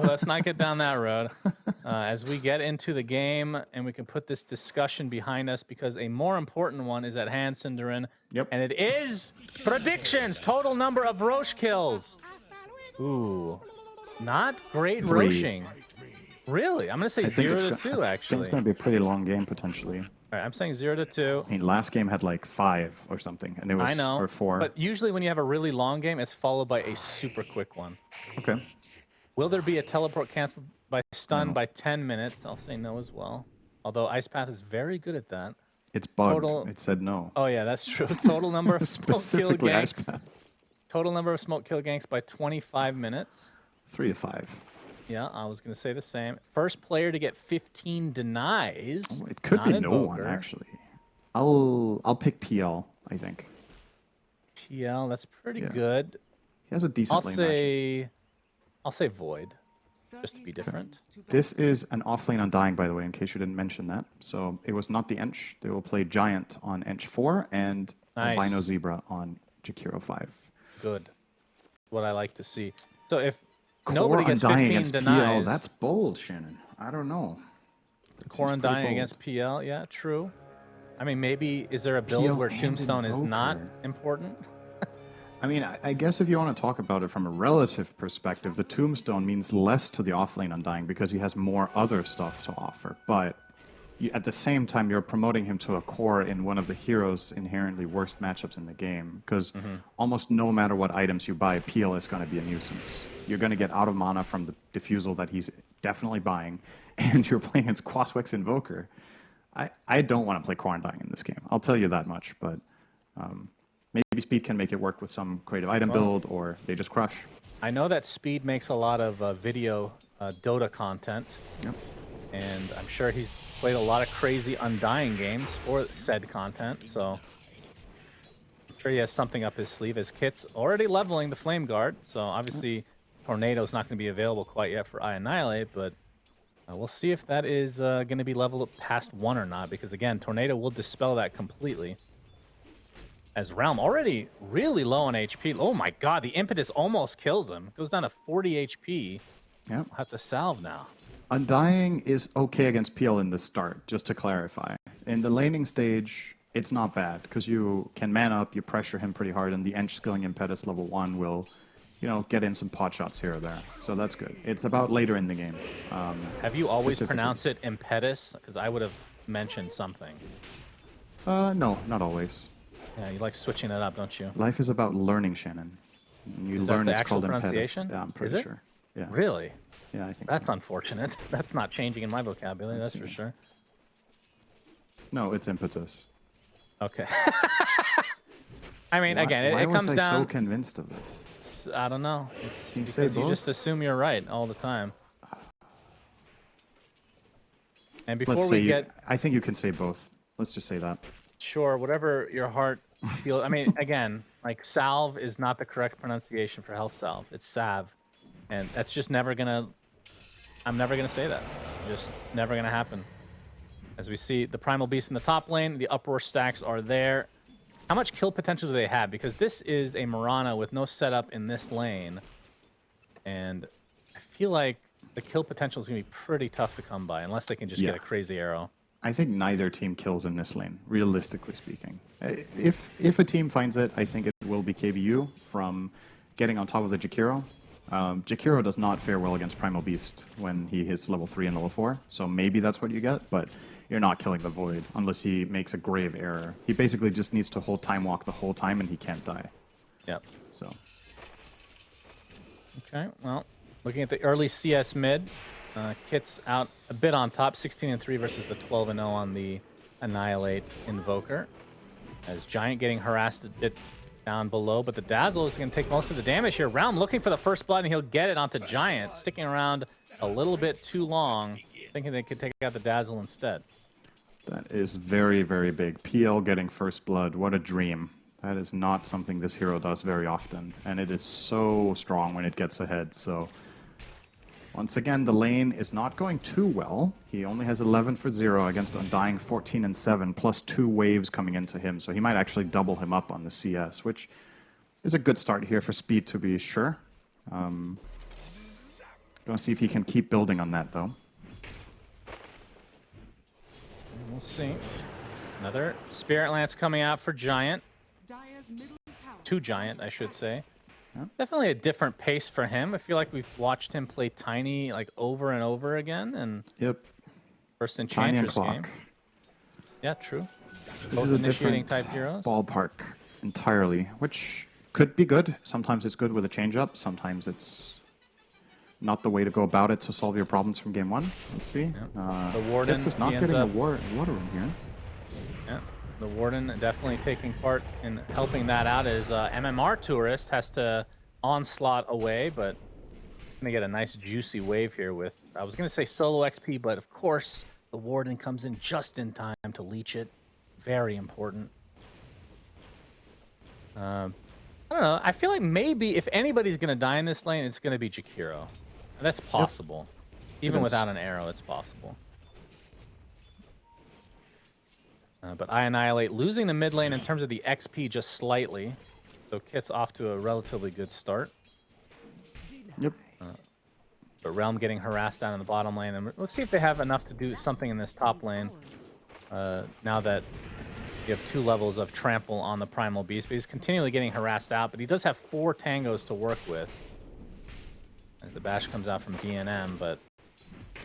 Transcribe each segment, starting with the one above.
let's not get down that road. As we get into the game, and we can put this discussion behind us, because a more important one is at hand, Cinderin. Yep. And it is predictions. Total number of Roche kills. Ooh, not great 3. Roshing. Really? I'm going to say 0 to 2, actually. I think it's going to be a pretty long game, potentially. All right, I'm saying 0 to 2. I mean, last game had like 5 or something, and it was I know, or 4. but usually when you have a really long game, it's followed by a super quick one. Okay. Will there be a teleport canceled by stun by 10 minutes? I'll say no as well. Although Ice Path is very good at that. It's bugged. It said no. Oh yeah, that's true. Total number of smoke kill Ice ganks. Path. Total number of smoke kill ganks by 25 minutes. 3 to 5. Yeah, I was going to say the same. First player to get 15 denies. Oh, it could be no one, actually. I'll pick PL, I think. PL, that's pretty good. He has a decent lane matchup. I'll say Void, just to be different. This is an offlane Undying, by the way, in case you didn't mention that. So it was not the Ench. They will play Giant on Ench 4 and Albino Zebra on Jakiro 5. Good. What I like to see. So if Core nobody gets Undying 15 against denies... PL, that's bold, Shannon. I don't know. Core Undying against PL, yeah, true. I mean, maybe is there a build PL where Tombstone is not important? I mean, I guess if you want to talk about it from a relative perspective, the Tombstone means less to the offlane Undying because he has more other stuff to offer. But at the same time, you're promoting him to a core in one of the heroes' inherently worst matchups in the game. Because almost no matter what items you buy, PL is going to be a nuisance. You're going to get out of mana from the Diffusal that he's definitely buying, and you're playing against Quaswex Invoker. I don't want to play Core Undying in this game. I'll tell you that much, but... maybe Speed can make it work with some creative item build, or they just crush. I know that Speed makes a lot of video Dota content. Yep. And I'm sure he's played a lot of crazy Undying games for said content, so I'm sure he has something up his sleeve. His kit's already leveling the Flame Guard, so obviously Tornado's not going to be available quite yet for Annihilate, but we'll see if that is going to be leveled up past 1 or not, because again, Tornado will dispel that completely. As Realm already really low on HP. Oh my god, the Impetus almost kills him. Goes down to 40 HP. Yep. I'll have to salve now. Undying is okay against PL in the start, just to clarify. In the laning stage, it's not bad, because you can man up, you pressure him pretty hard, and the Ench skilling Impetus level 1 will, you know, get in some pot shots here or there. So that's good. It's about later in the game. Have you always pronounced it Impetus? Because I would have mentioned something. No, not always. Yeah, you like switching it up, don't you? Life is about learning, Shannon. You is learn that the it's actual called pronunciation? Impetus. Yeah, I'm pretty sure. Yeah. Really? Yeah, I think that's so. unfortunate. That's not changing in my vocabulary, that's for sure. No, it's Impetus. Okay. I mean, again, it comes down... Why was I so convinced of this? I don't know. It's you because you just assume you're right all the time. And before we get... I think you can say both. Let's just say that. Sure, whatever your heart feels. I mean, again, like salve is not the correct pronunciation for health salve. It's salve. And that's just never going to... I'm never going to say that. Just never going to happen. As we see the Primal Beast in the top lane, the Uproar stacks are there. How much kill potential do they have? Because this is a Mirana with no setup in this lane. And I feel like the kill potential is going to be pretty tough to come by unless they can just get a crazy arrow. I think neither team kills in this lane, realistically speaking. If a team finds it, I think it will be KBU from getting on top of the Jakiro. Jakiro does not fare well against Primal Beast when he hits level 3 and level 4, so maybe that's what you get, but you're not killing the Void unless he makes a grave error. He basically just needs to hold Time Walk the whole time and he can't die. Yep. So. Okay, well, looking at the early CS mid, Kit's out a bit on top, 16-3 versus the 12-0 on the Annihilate Invoker. As Giant getting harassed a bit down below, but the Dazzle is going to take most of the damage here. Realm looking for the first blood, and he'll get it onto Giant, sticking around a little bit too long, thinking they could take out the Dazzle instead. That is very, very big. PL getting first blood, what a dream. That is not something this hero does very often, and it is so strong when it gets ahead, so... Once again, the lane is not going too well. He only has 11 for 0 against Undying 14 and 7, plus 2 waves coming into him, so he might actually double him up on the CS, which is a good start here for Speed to be sure. Gonna see if he can keep building on that, though. We'll see. Another Spirit Lance coming out for Giant. Two Giant, I should say. Yeah. Definitely a different pace for him. I feel like we've watched him play Tiny like over and over again. And Yep. first Tiny and Enchantress Clock. game. Yeah, true. This Both is a initiating different type heroes. ballpark entirely, which could be good. Sometimes it's good with a change-up. Sometimes it's not the way to go about it to solve your problems from game one. Let's see. The Warden, Gets us not he ends getting up- a water room here. Yeah, the Warden definitely taking part in helping that out. As MMR Tourist has to onslaught away, but it's going to get a nice juicy wave here with, I was going to say solo XP, but of course the Warden comes in just in time to leech it. Very important. I don't know. I feel like maybe if anybody's going to die in this lane, it's going to be Jakiro. And that's possible. Even is. without an arrow, it's possible. But I Annihilate losing the mid lane in terms of the XP just slightly. So Kit's off to a relatively good start. Yep. But Realm getting harassed down in the bottom lane. And let's see if they have enough to do something in this top lane. Now that you have 2 levels of trample on the Primal Beast. But he's continually getting harassed out. But he does have 4 tangos to work with. As the bash comes out from DNM. But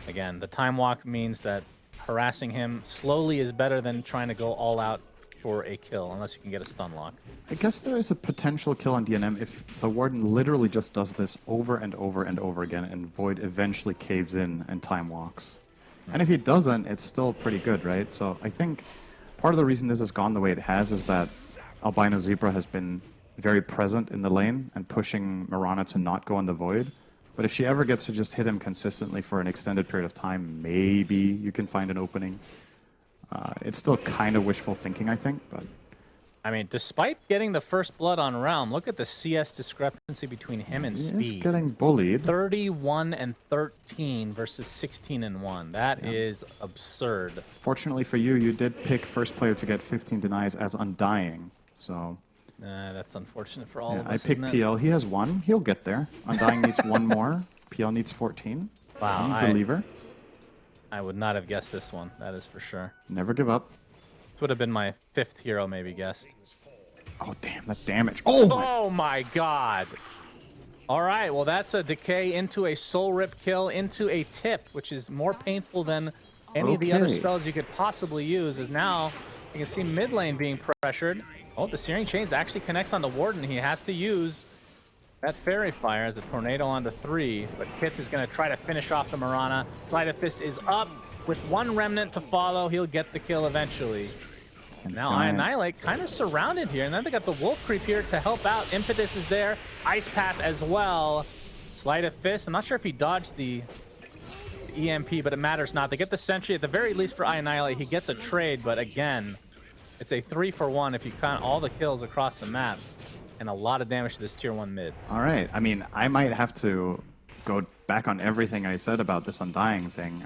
again, the time walk means that harassing him slowly is better than trying to go all out for a kill, unless you can get a stun lock. I guess there is a potential kill on DNM if the Warden literally just does this over and over and over again, and Void eventually caves in and time walks. And if he doesn't, it's still pretty good, right? So I think part of the reason this has gone the way it has is that Albino Zebra has been very present in the lane and pushing Mirana to not go on the Void. But if she ever gets to just hit him consistently for an extended period of time, maybe you can find an opening. It's still kind of wishful thinking, I think, but... I mean, despite getting the first blood on Realm, look at the CS discrepancy between him and He's Speed. getting bullied. 31 and 13 versus 16 and 1. That is absurd. Fortunately for you, you did pick first player to get 15 denies as Undying, so... That's unfortunate for all Yeah, of I us, picked isn't it? PL. He has 1. He'll get there. Undying needs 1 more. PL needs 14. Wow, I'm a believer. I would not have guessed this one. That is for sure. Never give up. This would have been my 5th hero, maybe guessed. Oh, damn, that damage. Oh, my... Oh my god! All right, well that's a decay into a soul rip kill into a tip, which is more painful than any of the other Okay. spells you could possibly use. As now you can see mid lane being pressured. Oh, the Searing Chains actually connects on the Warden. He has to use that Fairy Fire as a Tornado onto 3, but Kith is going to try to finish off the Mirana. Sleight of Fist is up with 1 Remnant to follow. He'll get the kill eventually. And now I Annihilate kind of surrounded here, and then they got the Wolf Creep here to help out. Impetus is there. Ice Path as well. Sleight of Fist. I'm not sure if he dodged the EMP, but it matters not. They get the Sentry at the very least for I Annihilate. He gets a trade, but again, it's a 3-for-1 if you count all the kills across the map. And a lot of damage to this tier 1 mid. All right. I mean, I might have to go back on everything I said about this Undying thing.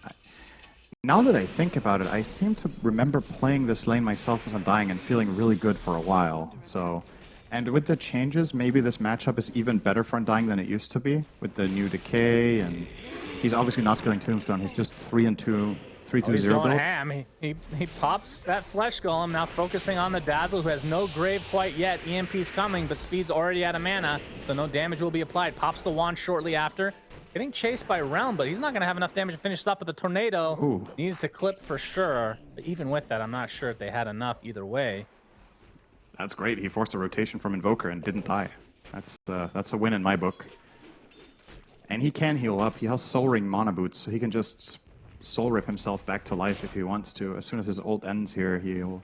Now that I think about it, I seem to remember playing this lane myself as Undying and feeling really good for a while. So, and with the changes, maybe this matchup is even better for Undying than it used to be with the new Decay, and he's obviously not skilling Tombstone. He's just 3-2, 3-2-0 He's going build. ham. He pops that Flesh Golem, now focusing on the Dazzle, who has no grave quite yet. EMP's coming, but Speed's already out of mana, so no damage will be applied. Pops the wand shortly after. Getting chased by Realm, but he's not going to have enough damage to finish up with the Tornado. Ooh. Needed to clip for sure. But even with that, I'm not sure if they had enough either way. That's great. He forced a rotation from Invoker and didn't die. That's a win in my book. And he can heal up. He has Soul Ring Mana Boots, so he can just Soul Rip himself back to life if he wants to. As soon as his ult ends here, he'll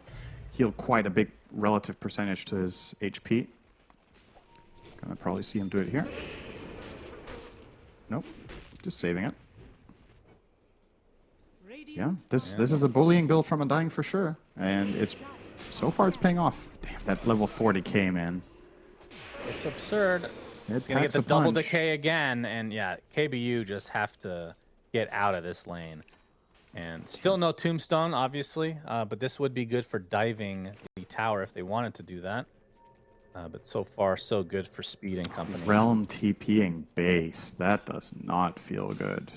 heal quite a big relative percentage to his HP. Gonna probably see him do it here. Nope, just saving it. Yeah, this is a bullying build from Undying for sure, and so far it's paying off. Damn, that level 4 decay, man. It's absurd. It's Gonna get the double decay again, and yeah, KBU just have to get out of this lane. And still no Tombstone, obviously, but this would be good for diving the tower if they wanted to do that. But so far, so good for Speed and company. Realm TPing base. That does not feel good.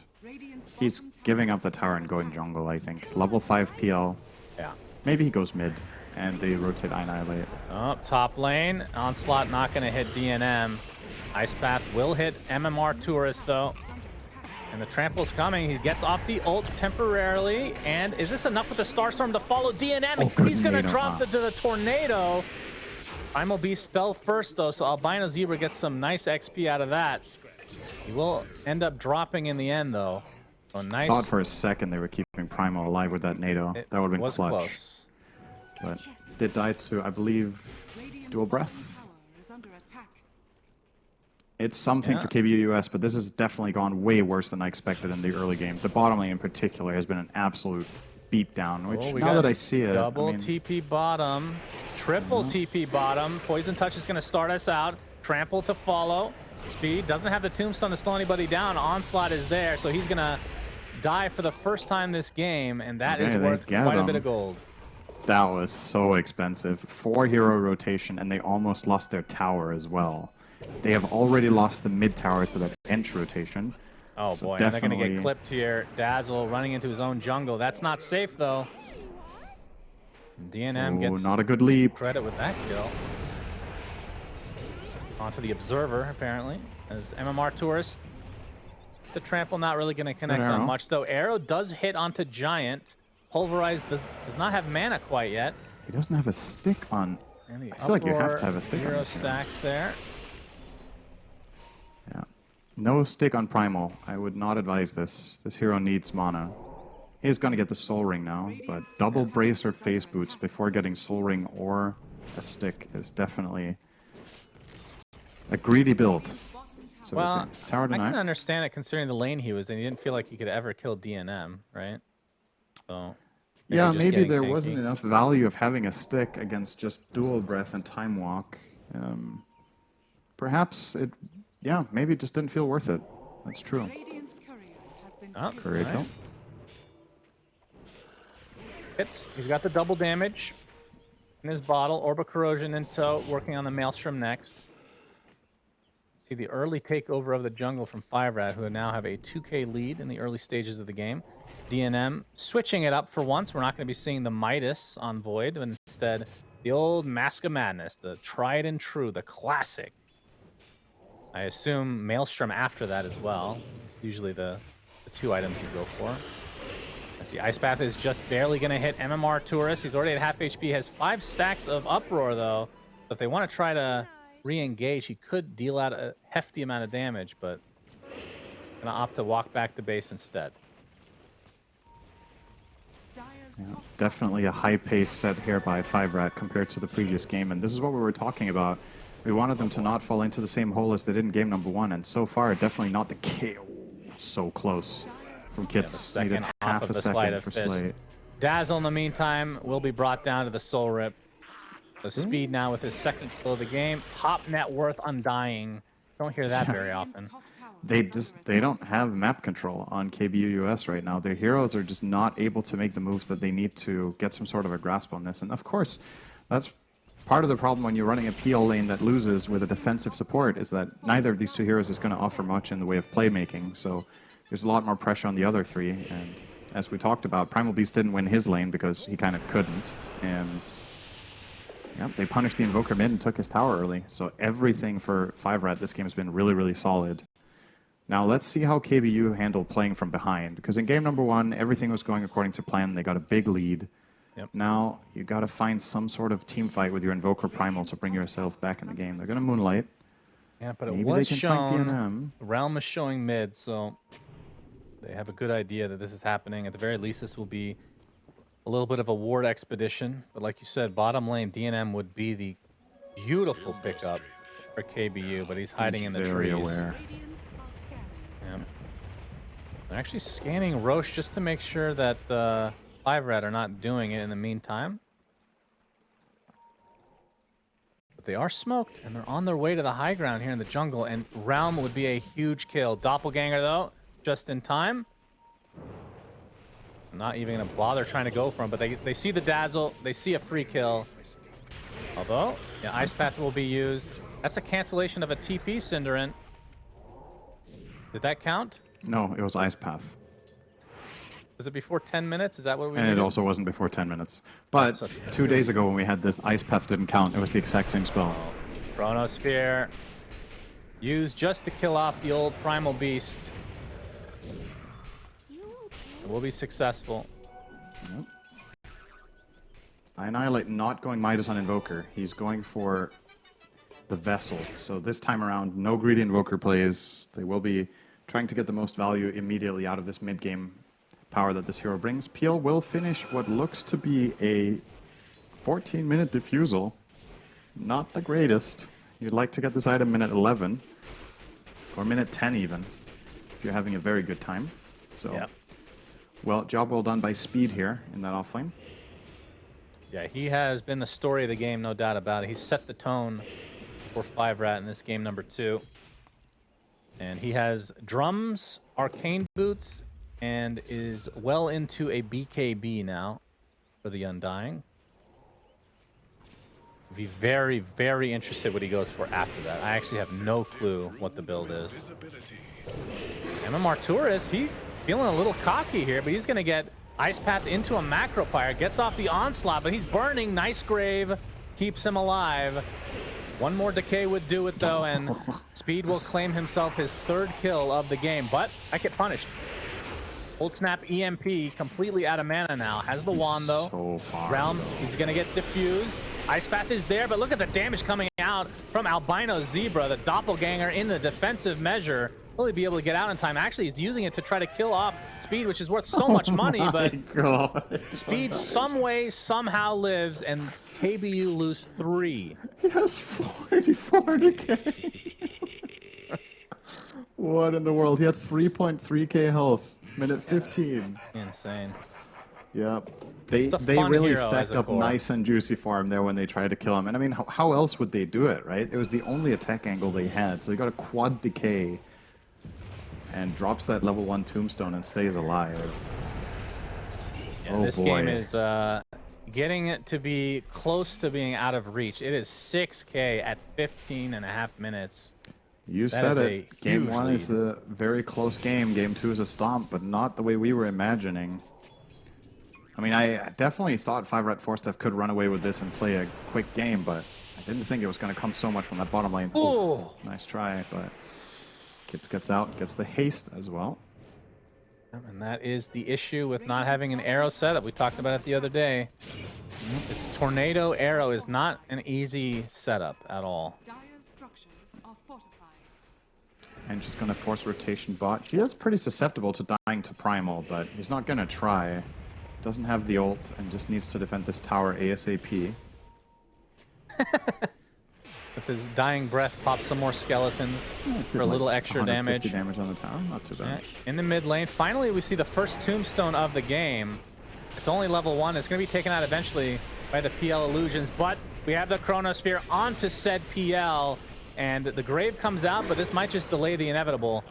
He's giving up the tower and going jungle, I think. Level 5 PL. Yeah. Maybe he goes mid, and they rotate Annihilate. Oh, top lane. Onslaught not going to hit DNM. Ice Path will hit MMR Tourist, though. And the trample's coming. He gets off the ult temporarily. And is this enough with the Starstorm to follow DNM? Oh, He's going to tornado. drop the tornado. Primal Beast fell first, though, so Albino Zebra gets some nice XP out of that. He will end up dropping in the end, though. So nice. Thought for a second they were keeping Primal alive with that NATO. That would have been was clutch. close. But did die to, I believe, Dual Breath. It's something for KBU US, but this has definitely gone way worse than I expected in the early game. The bottom lane in particular has been an absolute beatdown, which Oh, we now got that I see it, double I mean, TP bottom, triple TP bottom. Poison Touch is going to start us out. Trample to follow. Speed doesn't have the tombstone to slow anybody down. Onslaught is there, so he's going to die for the first time this game, and that is Okay, they worth get quite a him. bit of gold. that was so expensive. 4 hero rotation, and they almost lost their tower as well. They have already lost the mid tower to that Ench rotation. Oh So boy, and they're going to get definitely- clipped here. Dazzle running into his own jungle. That's not safe, though. DNM Oh, gets not a good leap. credit with that kill. Onto the Observer, apparently, as MMR Tourist. The Trample not really going to connect on Arrow. much, though. Arrow does hit onto Giant. Pulverize does not have mana quite yet. He doesn't have a stick on. And the I feel like you have Uproar, to have a stick on 0 this game. stacks there. Yeah. No stick on Primal. I would not advise this. This hero needs mana. He's going to get the Soul Ring now, but double brace or face boots before getting Soul Ring or a stick is definitely a greedy build. So we'll Well, see. Tower I can denied. understand it considering the lane he was in. He didn't feel like he could ever kill DNM, right? So Yeah, just maybe getting there tanky. wasn't enough value of having a stick against just dual breath and time walk. Perhaps it, yeah, maybe it just didn't feel worth it. That's true. Radiant's courier has been Oh, Courier nice. kill. Hits. He's got the double damage in his bottle. Orb of Corrosion in tow, working on the Maelstrom next. See the early takeover of the jungle from 5RAT, who now have a 2K lead in the early stages of the game. DNM switching it up for once. We're not going to be seeing the Midas on Void, but instead the old Mask of Madness, the tried and true, the classic. I assume Maelstrom after that as well. It's usually the two items you go for. As the Ice Path is just barely going to hit MMR Tourist. He's already at half HP. Has 5 stacks of Uproar, though. So if they want to try to re-engage, he could deal out a hefty amount of damage, but going to opt to walk back to base instead. Dire's Yeah, top definitely a high pace set here by 5RAT compared to the previous game, and this is what we were talking about. We wanted them to not fall into the same hole as they did in game number 1, and so far, definitely not the KO. So close. From The Kits, second needed off half of a the Sleight second of for Fist. Slate. Dazzle, in the meantime, will be brought down to the Soul Rip. The Speed now with his second kill of the game. Top net worth Undying. Don't hear that very often. top tower. They don't have map control on KBU US right now. Their heroes are just not able to make the moves that they need to get some sort of a grasp on this. And of course, that's part of the problem when you're running a PL lane that loses with a defensive support, is that neither of these two heroes is going to offer much in the way of playmaking. So there's a lot more pressure on the other three. And as we talked about, Primal Beast didn't win his lane because he kind of couldn't. And yeah, they punished the Invoker mid and took his tower early. So everything for 5RAT this game has been really, really solid. Now let's see how KBU handled playing from behind. Because in game number 1, everything was going according to plan. They got a big lead. Yep. Now you got to find some sort of team fight with your Invoker Primal to bring yourself back in the game. They're going to Moonlight. Yeah, but it Maybe they was can fight shown. DNM. Realm is showing mid, so they have a good idea that this is happening. At the very least, this will be a little bit of a ward expedition. But like you said, bottom lane DNM would be the beautiful pickup for KBU, but he's hiding in the very trees. aware. Radiant are scanning. Yeah. They're actually scanning Roche just to make sure that 5RAT are not doing it in the meantime. But they are smoked, and they're on their way to the high ground here in the jungle, and Realm would be a huge kill. Doppelganger, though, just in time. Not even going to bother trying to go for him, but they see the Dazzle, they see a free kill. Although, yeah, Ice Path will be used. That's a cancellation of a TP Cinderant. Did that count? No, it was Ice Path. Was it before 10 minutes? Is that what we And it needed? also wasn't before 10 minutes. But 2 days ago when we had this, Ice Path didn't count. It was the exact same spell. Chronosphere. Used just to kill off the old Primal Beast. It will be successful. Yep. Annihilate not going Midas on Invoker. He's going for the Vessel. So this time around, no greedy Invoker plays. They will be trying to get the most value immediately out of this mid-game power that this hero brings. PL will finish what looks to be a 14-minute diffusal. Not the greatest. You'd like to get this item minute 11. Or minute 10 even. If you're having a very good time. So, Yep. well, job well done by Speed here in that offlane. Yeah, he has been the story of the game, no doubt about it. He's set the tone for 5RAT in this game number 2. And he has drums, arcane boots, and is well into a BKB now for the Undying. Be very, very interested what he goes for after that. I actually have no clue what the build is. MMR Tourist, he's feeling a little cocky here, but he's going to get Ice Path into a Macro Pyre. Gets off the Onslaught, but he's burning. Nice Grave keeps him alive. One more Decay would do it, though, and Speed will claim himself his 3rd kill of the game. But I get punished. Ult Snap EMP, completely out of mana now. Has the wand, though. So far. Realm, he's going to get diffused. Ice Path is there, but look at the damage coming out from Albino Zebra, the doppelganger in the defensive measure. Will he be able to get out in time? Actually, he's using it to try to kill off Speed, which is worth so much money, but God. Speed some way, somehow lives, and KBU lose 3. He has 44 decay. What in the world? He had 3.3k health. Minute 15. Insane. Yep. They a fun really hero as stacked a up core. nice and juicy for him there when they tried to kill him. And I mean, how else would they do it, right? It was the only attack angle they had. So he got a quad decay and drops that level 1 tombstone and stays alive. Yeah, Oh, this boy. game is getting it to be close to being out of reach. It is 6K at 15.5 minutes. You That said is it. a Game huge 1 is lead. a very close game. Game 2 is a stomp, but not the way we were imagining. I mean, I definitely thought 5RATFORCESTAFF could run away with this and play a quick game, but I didn't think it was going to come so much from that bottom lane. Oh. Nice try, but Kits gets out, gets the haste as well. And that is the issue with not having an arrow setup. We talked about it the other day. It's Tornado Arrow is not an easy setup at all. Dire's structures are fortified. And she's going to force rotation bot. She is pretty susceptible to dying to Primal, but he's not going to try. Doesn't have the ult and just needs to defend this tower ASAP. With his dying breath, pop some more skeletons for a little Like extra 150 damage. damage on the tower, not too bad. Yeah, in the mid lane, finally we see the first tombstone of the game. It's only level 1. It's going to be taken out eventually by the PL illusions, but we have the Chronosphere onto said PL, and the grave comes out, but this might just delay the inevitable.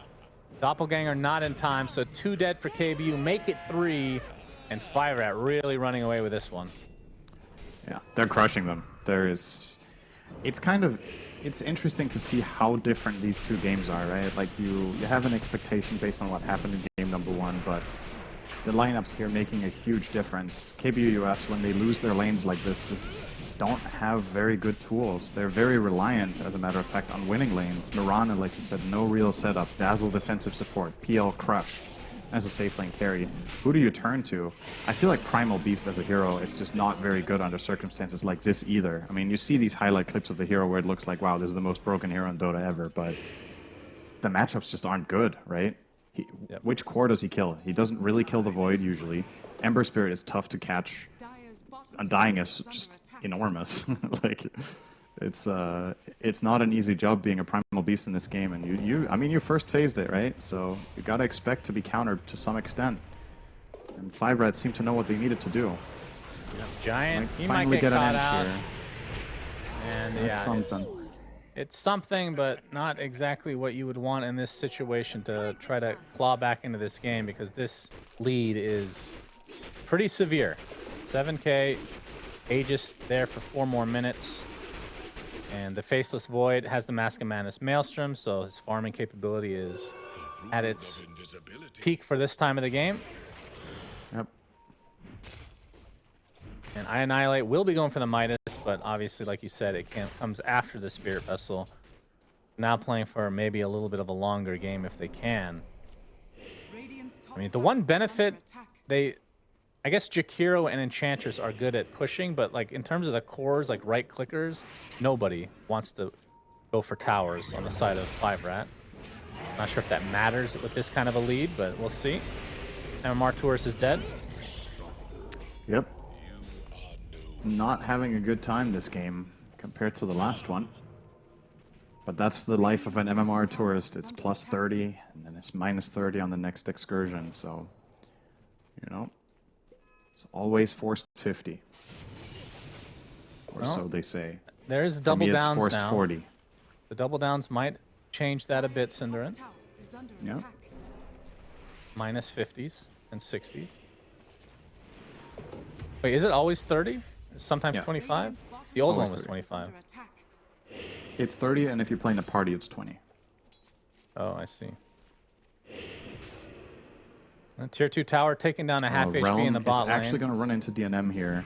Doppelganger not in time, so 2 dead for KBU, make it 3, and 5RAT really running away with this one. Yeah, they're crushing them. It's interesting to see how different these two games are, right? Like you have an expectation based on what happened in game number 1, but the lineups here making a huge difference. KBU US, when they lose their lanes like this, just don't have very good tools. They're very reliant, as a matter of fact, on winning lanes. Mirana, like you said, no real setup. Dazzle defensive support. PL crushed as a safe lane carry. Who do you turn to? I feel like Primal Beast as a hero is just not very good under circumstances like this either. I mean, you see these highlight clips of the hero where it looks like, wow, this is the most broken hero in Dota ever, but the matchups just aren't good, right? Which core does he kill? He doesn't really kill the Void usually. Ember Spirit is tough to catch. Dire's bottom Undying tower is under just attack. enormous. Like, it's not an easy job being a Primal Beast in this game, and you first phased it, right? So you gotta expect to be countered to some extent. And 5RAT seemed to know what they needed to do. Giant, he might Finally get get an caught edge out. here. And That's yeah, something. it's something, but not exactly what you would want in this situation to try to claw back into this game, because this lead is pretty severe. 7K, Aegis there for 4 more minutes. And the Faceless Void has the Mask of Madness Maelstrom, so his farming capability is at its peak for this time of the game. Yep. And I Annihilate will be going for the Midas, but obviously, like you said, it comes after the Spirit Vessel. Now playing for maybe a little bit of a longer game if they can. I mean, the one benefit, I guess Jakiro and Enchantress are good at pushing, but like in terms of the cores, like right clickers, nobody wants to go for towers on the side of 5RAT. Not sure if that matters with this kind of a lead, but we'll see. MMR Tourist is dead. Yep. Not having a good time this game compared to the last one. But that's the life of an MMR tourist. It's plus 30, and then it's minus 30 on the next excursion. So, you know, it's always forced 50. Or Well, so they say. There's For double me, it's downs forced now. 40. The double downs might change that a bit, Cinderin. Yeah. Minus 50s and 60s. Wait, is it always 30? Sometimes Yeah. 25? The old Always one was 30. 25. It's 30, and if you're playing a party, it's 20. Oh, I see. And tier 2 tower taking down a half HP Realm in the bot is lane. actually going to run into DNM here.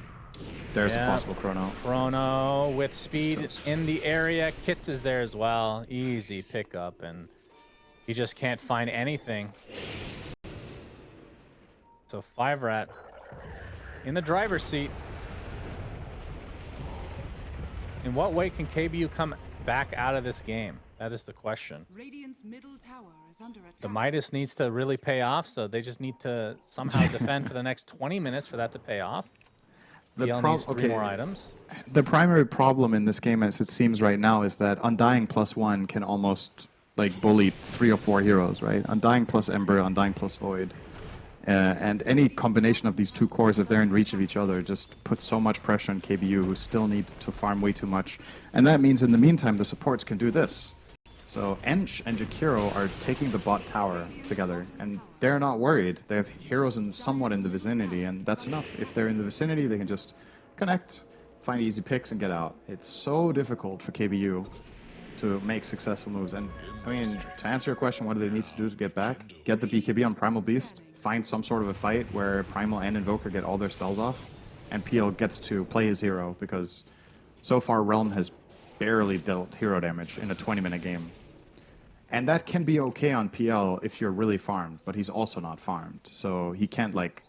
There's a Yeah. possible chrono. Chrono with speed Toast. in the area. Kits is there as well. Easy pickup, and he just can't find anything. So 5RAT in the driver's seat. In what way can KBU come back out of this game? That is the question. Radiant's middle tower is under attack. The Midas needs to really pay off, so they just need to somehow defend for the next 20 minutes for that to pay off. The DL needs 3 more items. The primary problem in this game, as it seems right now, is that Undying +1 can almost like bully 3 or 4 heroes, right? Undying plus Ember, Undying plus Void. And any combination of these two cores, if they're in reach of each other, just puts so much pressure on KBU, who still need to farm way too much. And that means in the meantime, the supports can do this. So Ench and Jakiro are taking the bot tower together, and they're not worried. They have heroes somewhat in the vicinity, and that's enough. If they're in the vicinity, they can just connect, find easy picks, and get out. It's so difficult for KBU to make successful moves. And I mean, to answer your question, what do they need to do to get back? Get the BKB on Primal Beast, find some sort of a fight where Primal and Invoker get all their spells off, and PL gets to play his hero, because so far Realm has barely dealt hero damage in a 20-minute game. And that can be okay on PL if you're really farmed, but he's also not farmed. So he can't like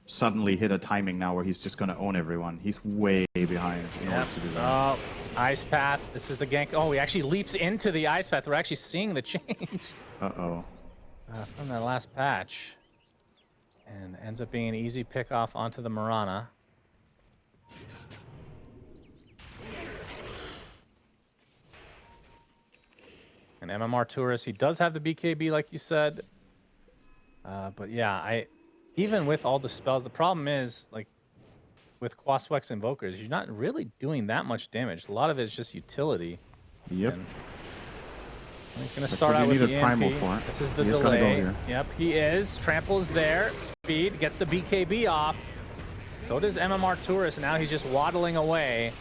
suddenly hit a timing now where he's just going to own everyone. He's way behind in order to do that. Oh, Ice Path. This is the gank. Oh, he actually leaps into the Ice Path. We're actually seeing the change Uh-oh. from that last patch. And ends up being an easy pick off onto the Mirana. And MMR Tourist, he does have the BKB, like you said. But yeah, even with all the spells, the problem is, like, with Quaswex Invokers, you're not really doing that much damage. A lot of it is just utility. Yep. And he's going to That's start what out you with need the a Primal EMP. for. This is the He is gonna go delay. here. Yep, he is. Trample is there. Speed gets the BKB off. So does MMR Tourist. Now he's just waddling away.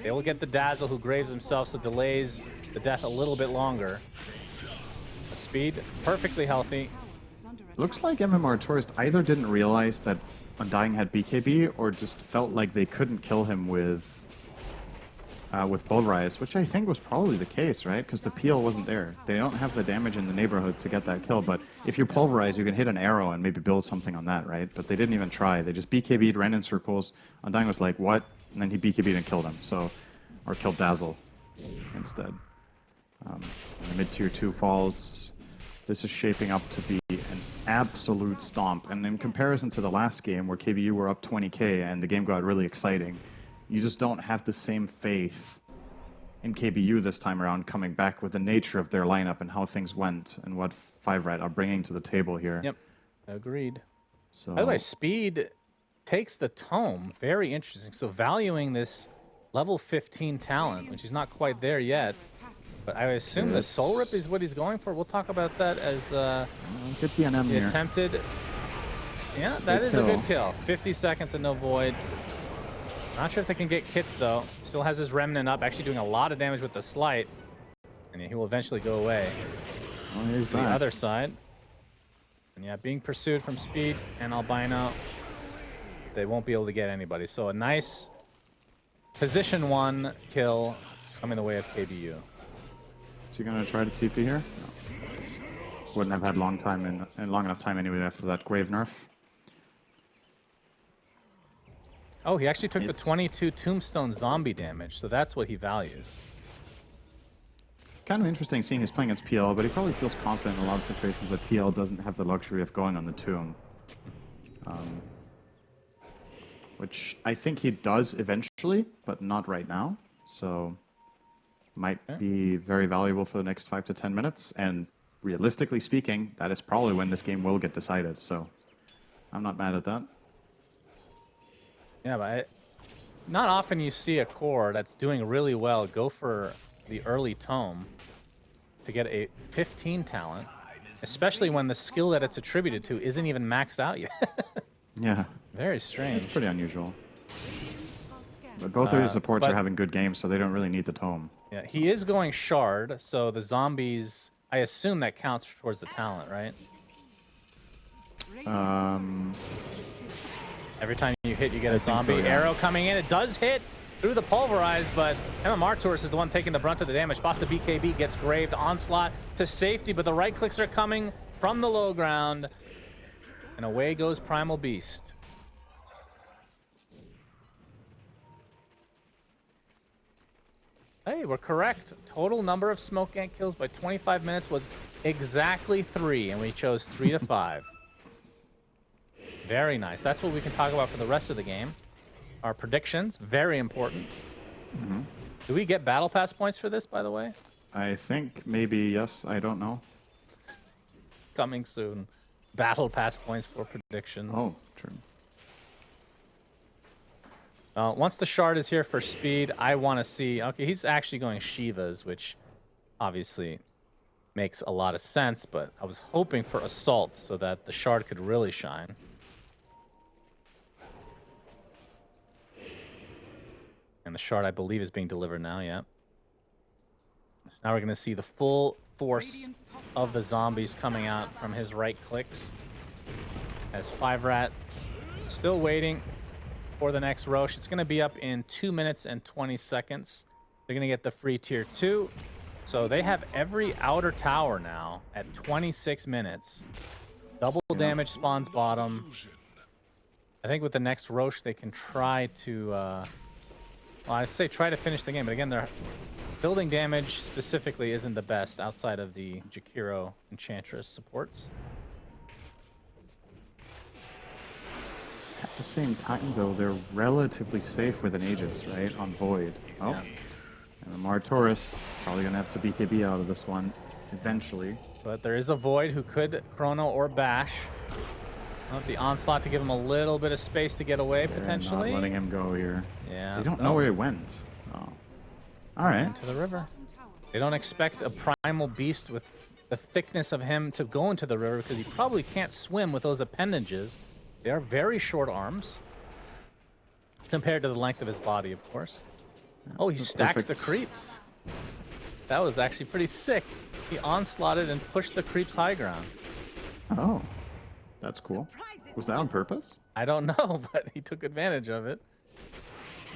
They will get the Dazzle, who graves himself, so delays the death a little bit longer. Speed, perfectly healthy. Looks like MMR Tourist either didn't realize that Undying had BKB or just felt like they couldn't kill him with Pulverize, which I think was probably the case, right? Because the peel wasn't there. They don't have the damage in the neighborhood to get that kill, but if you Pulverize, you can hit an arrow and maybe build something on that, right? But they didn't even try. They just BKB'd, ran in circles. Undying was like, what? And then he BKB'd and killed him, so... Or killed Dazzle instead. Mid-tier 2 falls. This is shaping up to be an absolute stomp. And in comparison to the last game where KVU were up 20k and the game got really exciting, you just don't have the same faith in KBU this time around, coming back with the nature of their lineup and how things went and what 5RAT are bringing to the table here. Yep, agreed. So, By the way, Speed takes the Tome. Very interesting. So valuing this level 15 talent, which is not quite there yet. But I assume the Soul Rip is what he's going for. We'll talk about that as get the NM he here. attempted. Yeah, that is a good kill. 50 seconds and no void. Not sure if they can get kits, though. Still has his remnant up, actually doing a lot of damage with the slight. And he will eventually go away. Oh, he's To the back. other side. And yeah, being pursued from speed and albino. They won't be able to get anybody. So a nice position 1 kill coming the way of KBU. Is he gonna try to TP here? No. Wouldn't have had long enough time anyway after that grave nerf. Oh, he actually took the It's- 22 tombstone zombie damage, so that's what he values. Kind of interesting seeing he's playing against PL, but he probably feels confident in a lot of situations that PL doesn't have the luxury of going on the tomb. Which I think he does eventually, but not right now. So might be very valuable for the next 5 to 10 minutes. And realistically speaking, that is probably when this game will get decided. So I'm not mad at that. Yeah, but not often you see a core that's doing really well go for the early tome to get a 15 talent, especially when the skill that it's attributed to isn't even maxed out yet. Yeah, Very strange. it's pretty unusual. But both of his supports but- are having good games, so they don't really need the tome. Yeah, he is going shard, so the zombies, I assume that counts towards the talent, right? Every time you hit, you get a think so, zombie. yeah. Arrow coming in. It does hit through the pulverize, but MMR Tourist is the one taking the brunt of the damage. Boss the BKB gets graved. Onslaught to safety, but the right clicks are coming from the low ground. And away goes Primal Beast. Hey, we're correct. Total number of smoke ant kills by 25 minutes was exactly 3, and we chose 3 to 5. Very nice. That's what we can talk about for the rest of the game. Our predictions, very important. Do we get battle pass points for this, by the way? I think maybe yes, I don't know. Coming soon. Battle pass points for predictions. Oh, true. Once the shard is here for speed, I want to see... Okay, he's actually going Shivas, which obviously makes a lot of sense, but I was hoping for Assault so that the shard could really shine. And the shard, I believe, is being delivered now, yeah. Now we're going to see the full force of the zombies coming out from his right clicks. As 5RAT still waiting for the next Roche. It's going to be up in 2 minutes and 20 seconds. They're going to get the free tier 2. So they have every outer tower now at 26 minutes. Double damage spawns bottom. I think with the next Roche, they can try to... well, I say try to finish the game, but again, their building damage specifically isn't the best outside of the Jakiro Enchantress supports. At the same time, though, they're relatively safe with an Aegis, right? On Void. Oh. Yeah. And the Mar Tourist probably going to have to BKB out of this one eventually. But there is a Void who could Chrono or Bash. Want the Onslaught to give him a little bit of space to get away, They're potentially. not letting him go here. Yeah. They don't know where he went. Oh. All right. Into the river. They don't expect a Primal Beast with the thickness of him to go into the river because he probably can't swim with those appendages. They are very short arms compared to the length of his body, of course. Oh, he That's stacks the perfect. creeps. That was actually pretty sick. He onslaughted and pushed the creeps high ground. Oh. That's cool. Was that on purpose? I don't know, but he took advantage of it.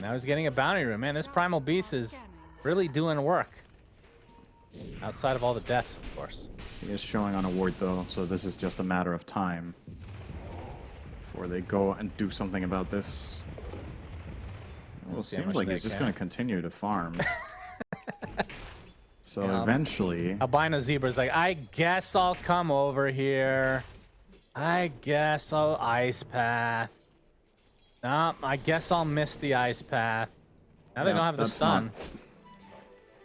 Now he's getting a bounty room. Man, this Primal Beast is really doing work. Outside of all the deaths, of course. He is showing on a ward, though, so this is just a matter of time before they go and do something about this. Well, it Let's see how seems much like they he's just can. going to continue to farm. So Yeah. eventually... Albino Zebra's like, I guess I'll come over here. I guess I'll Ice Path. No, I guess I'll miss the Ice Path. Now they Yeah, don't have the that's sun.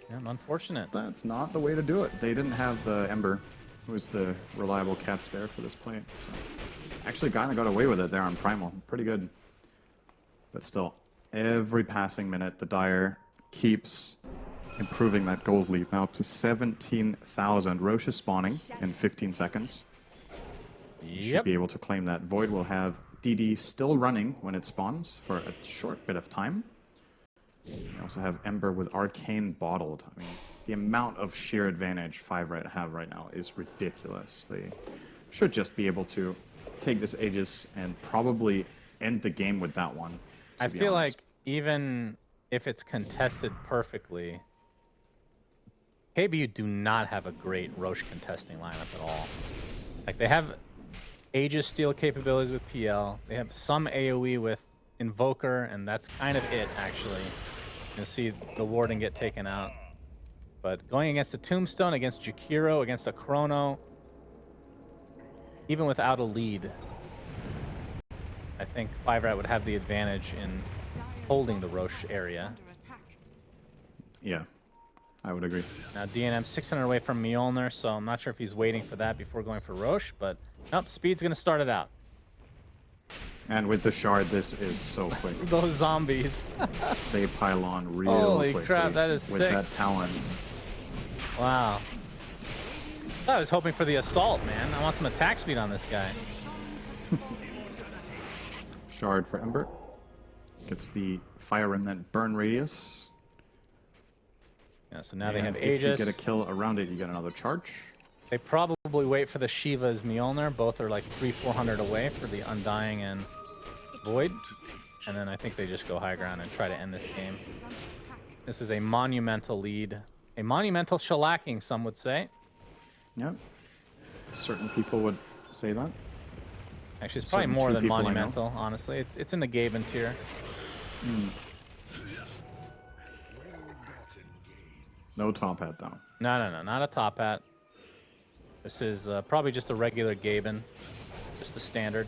Yeah, unfortunate. That's not the way to do it. They didn't have the Ember, who was the reliable catch there for this play. So. Actually, kind of got away with it there on Primal. Pretty good. But still, every passing minute, the Dire keeps improving that gold lead. Now up to 17,000. Roche is spawning in 15 seconds. Should Yep. be able to claim that. Void will have DD still running when it spawns for a short bit of time. You also have Ember with Arcane bottled. I mean, the amount of sheer advantage 5RAT have right now is ridiculous. They should just be able to take this Aegis and probably end the game with that one. I feel like even if it's contested perfectly, KBU do not have a great Roche contesting lineup at all. Like, they have Aegis steal capabilities with PL. They have some AoE with Invoker, and that's kind of it, actually. You'll see the Warden get taken out. But going against a Tombstone, against Jakiro, against a Chrono, even without a lead, I think 5RAT would have the advantage in holding the Roche area. Yeah, I would agree. Now DNM 600 away from Mjolnir, so I'm not sure if he's waiting for that before going for Roche, but nope, Speed's going to start it out. And with the shard, this is so quick. Those zombies. They pile on real Holy quickly crap, that is with sick. that talent. Wow. I was hoping for the assault, man. I want some attack speed on this guy. Shard for Ember. Gets the Fire Remnant burn radius. Yeah, so now they And have if Aegis. you get a kill around it, you get another charge. They probably wait for the Shiva's Mjolnir. Both are like 300-400 away for the Undying and Void. And then I think they just go high ground and try to end this game. This is a monumental lead. A monumental shellacking, some would say. Yeah. Certain people would say that. Actually, it's probably Certain more two than people I know. monumental, honestly. It's in the Gaben tier. No top hat, though. No, not a top hat. This is probably just a regular Gaben. Just the standard.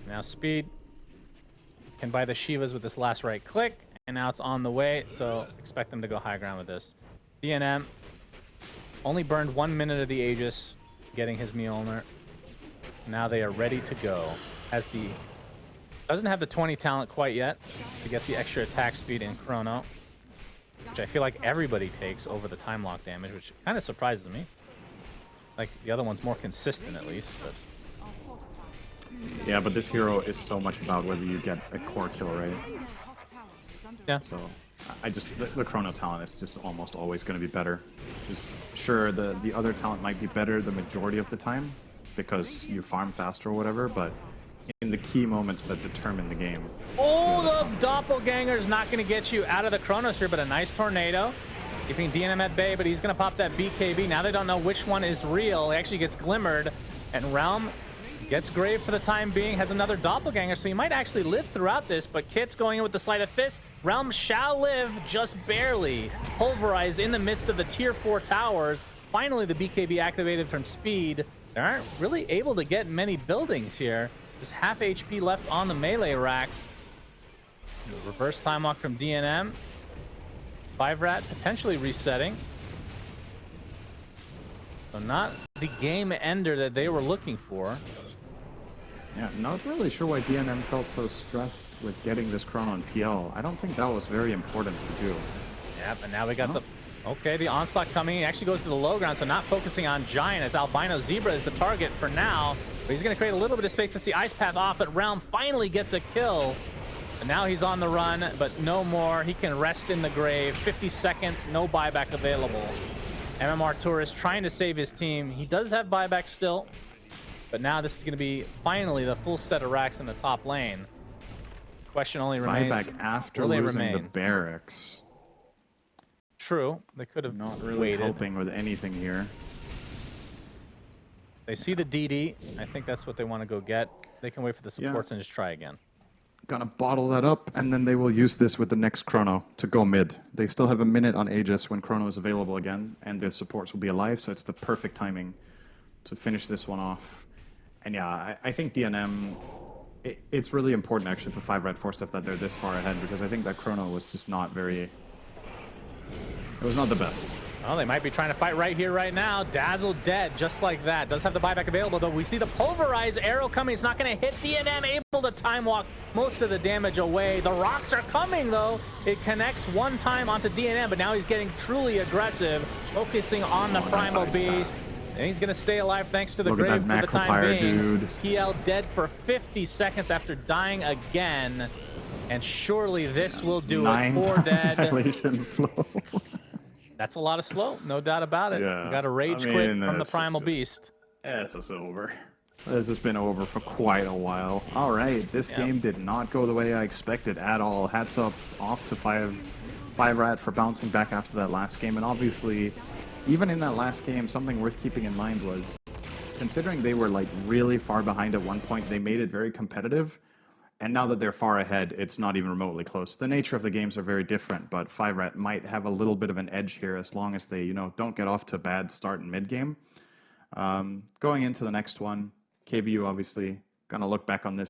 Now Speed can buy the Shivas with this last right click, and now it's on the way, so expect them to go high ground with this. DNM only burned 1 minute of the Aegis, getting his Mjolnir. Now they are ready to go. Doesn't have the 20 talent quite yet to get the extra attack speed in Chrono, which I feel like everybody takes over the time lock damage, which kind of surprises me. Like, the other one's more consistent at least, but Yeah, but this hero is so much about whether you get a core kill, right? yeah. So I just the chrono talent is just almost always going to be better. Just sure, the other talent might be better the majority of the time because you farm faster or whatever, but in the key moments that determine the game. Oh, the Doppelganger's not going to get you out of the Chronosphere, but a nice tornado. Keeping DNM at bay, but he's going to pop that BKB. Now they don't know which one is real. He actually gets glimmered, and Realm gets Grave for the time being, has another Doppelganger, so he might actually live throughout this, but Kit's going in with the Sleight of Fist. Realm shall live, just barely. Pulverize in the midst of the tier 4 towers. Finally, the BKB activated from Speed. They aren't really able to get many buildings here. Just half HP left on the melee racks. The reverse time walk from DNM. 5RAT potentially resetting. So not the game ender that they were looking for. Yeah, not really sure why DNM felt so stressed with getting this chrono on PL. I don't think that was very important to do. Yep, and now we got the onslaught coming. He actually goes to the low ground, so not focusing on Giant as Albino Zebra is the target for now. But he's going to create a little bit of space to see Ice Path off, but Realm finally gets a kill. And now he's on the run, but no more. He can rest in the grave. 50 seconds, no buyback available. MMR Tourist trying to save his team. He does have buyback still, but now this is going to be finally the full set of racks in the top lane. Question only remains, Buyback after will they losing remain? the barracks. True, they could have Not really waited. helping with anything here. They see the DD. I think that's what they want to go get. They can wait for the supports and just try again. Gonna bottle that up, and then they will use this with the next chrono to go mid. They still have a minute on Aegis when chrono is available again, and their supports will be alive, so it's the perfect timing to finish this one off. And yeah, I think DNM, it's really important actually for 5RATFORCESTAFF that they're this far ahead, because I think that chrono was just not very... It was not the best. Well, they might be trying to fight right here, right now. Dazzle dead, just like that. Does have the buyback available, though. We see the Pulverize arrow coming. It's not going to hit DNM. Able to time walk most of the damage away. The rocks are coming, though. It connects one time onto DNM, but now he's getting truly aggressive, focusing on the Primal Beast. And he's going to stay alive thanks to the Look at grave that for the time Macropire, being. dude. PL dead for 50 seconds after dying again. And surely this will do 9 it. 4 times dead. dilation slow. That's a lot of slow. No doubt about it. Yeah, We got a rage I quit mean, from the this is Primal just- Beast. This is over. This has been over for quite a while. All right, this Yeah. game did not go the way I expected at all. Hats off to 5RAT for bouncing back after that last game. And obviously, even in that last game, something worth keeping in mind was, considering they were like really far behind at one point, they made it very competitive. And now that they're far ahead, it's not even remotely close. The nature of the games are very different, but 5RAT might have a little bit of an edge here as long as they, you know, don't get off to a bad start in mid-game. Going into the next one, KBU obviously gonna look back on this